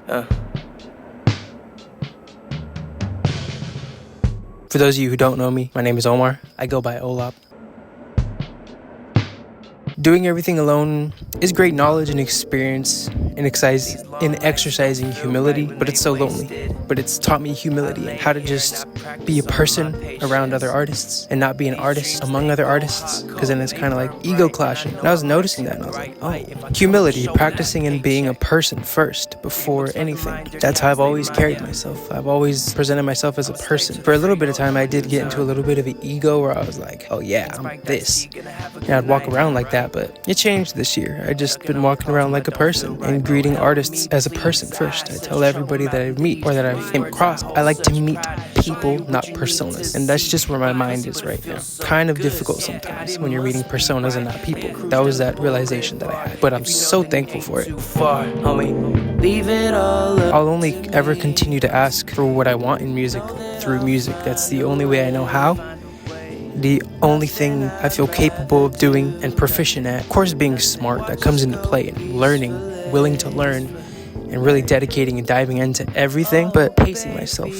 For those of you who don't know me, my name is Omar. I go by O-LOP. Doing everything alone is great knowledge and experience in exercising humility, but it's so lonely. But it's taught me humility and how to just be a person around other artists and not be an artist among other artists, because then it's kind of like ego clashing. And I was noticing that and I was like, oh, humility, practicing and being a person first before anything. That's how I've always carried myself. I've always presented myself as a person. For a little bit of time, I did get into a little bit of an ego where I was like, oh yeah, I'm this. And I'd walk around like that, but it changed this year. I just been walking around like a person and greeting artists as a person first. I tell everybody that I meet or that I came across, I like to meet people, not personas. And that's just where my mind is right now. Kind of difficult sometimes when you're meeting personas and not people. That was that realization that I had. But I'm so thankful for it. I'll only ever continue to ask for what I want in music through music. That's the only way I know how. The only thing I feel capable of doing and proficient at. Of course, being smart, that comes into play, and learning, willing to learn, and really dedicating and diving into everything, but pacing myself.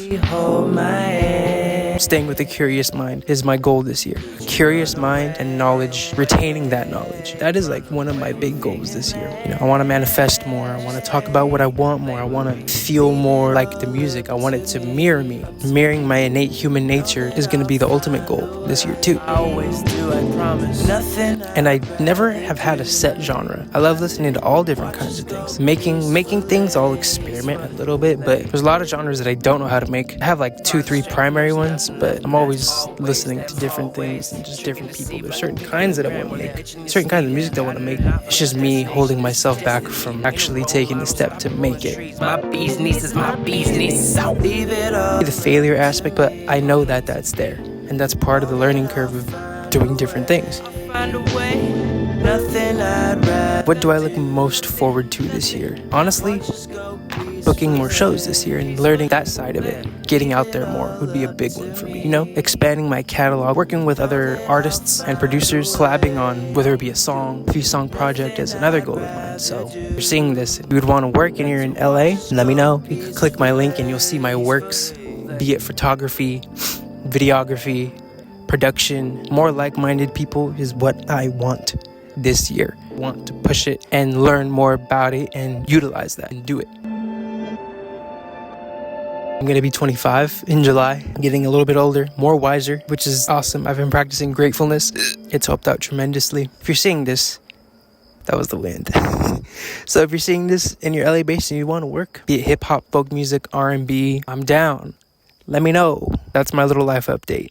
Staying with a curious mind is my goal this year. A curious mind and knowledge, retaining that knowledge. That is like one of my big goals this year. I want to manifest more. I want to talk about what I want more. I want to feel more like the music. I want it to mirror me. Mirroring my innate human nature is going to be the ultimate goal this year too. I always do, I promise. Nothing. And I never have had a set genre. I love listening to all different kinds of things. Making things, I'll experiment a little bit, but there's a lot of genres that I don't know how to make. I have like 2-3 primary ones, but I'm always listening to different things and just different people. There's certain kinds that I want to make, certain kinds of music that I want to make. It's just me holding myself back from actually taking the step to make it. My business is my business. The failure aspect, but I know that that's there, and that's part of the learning curve of doing different things. What do I look most forward to this year? Honestly, booking more shows this year and learning that side of it. Getting out there more would be a big one for me. Expanding my catalog, working with other artists and producers, collabing on whether it be a song, 3-song project is another goal of mine. So if you're seeing this, if you would want to work and you're in LA, let me know. You can click my link and you'll see my works, be it photography, videography, production. More like-minded people is what I want this year. I want to push it and learn more about it and utilize that and do it. I'm going to be 25 in July. I'm getting a little bit older, more wiser, which is awesome. I've been practicing gratefulness. It's helped out tremendously. If you're seeing this, that was the wind. So if you're seeing this and you're LA based and you want to work, be it hip hop, folk music, R&B, I'm down. Let me know. That's my little life update.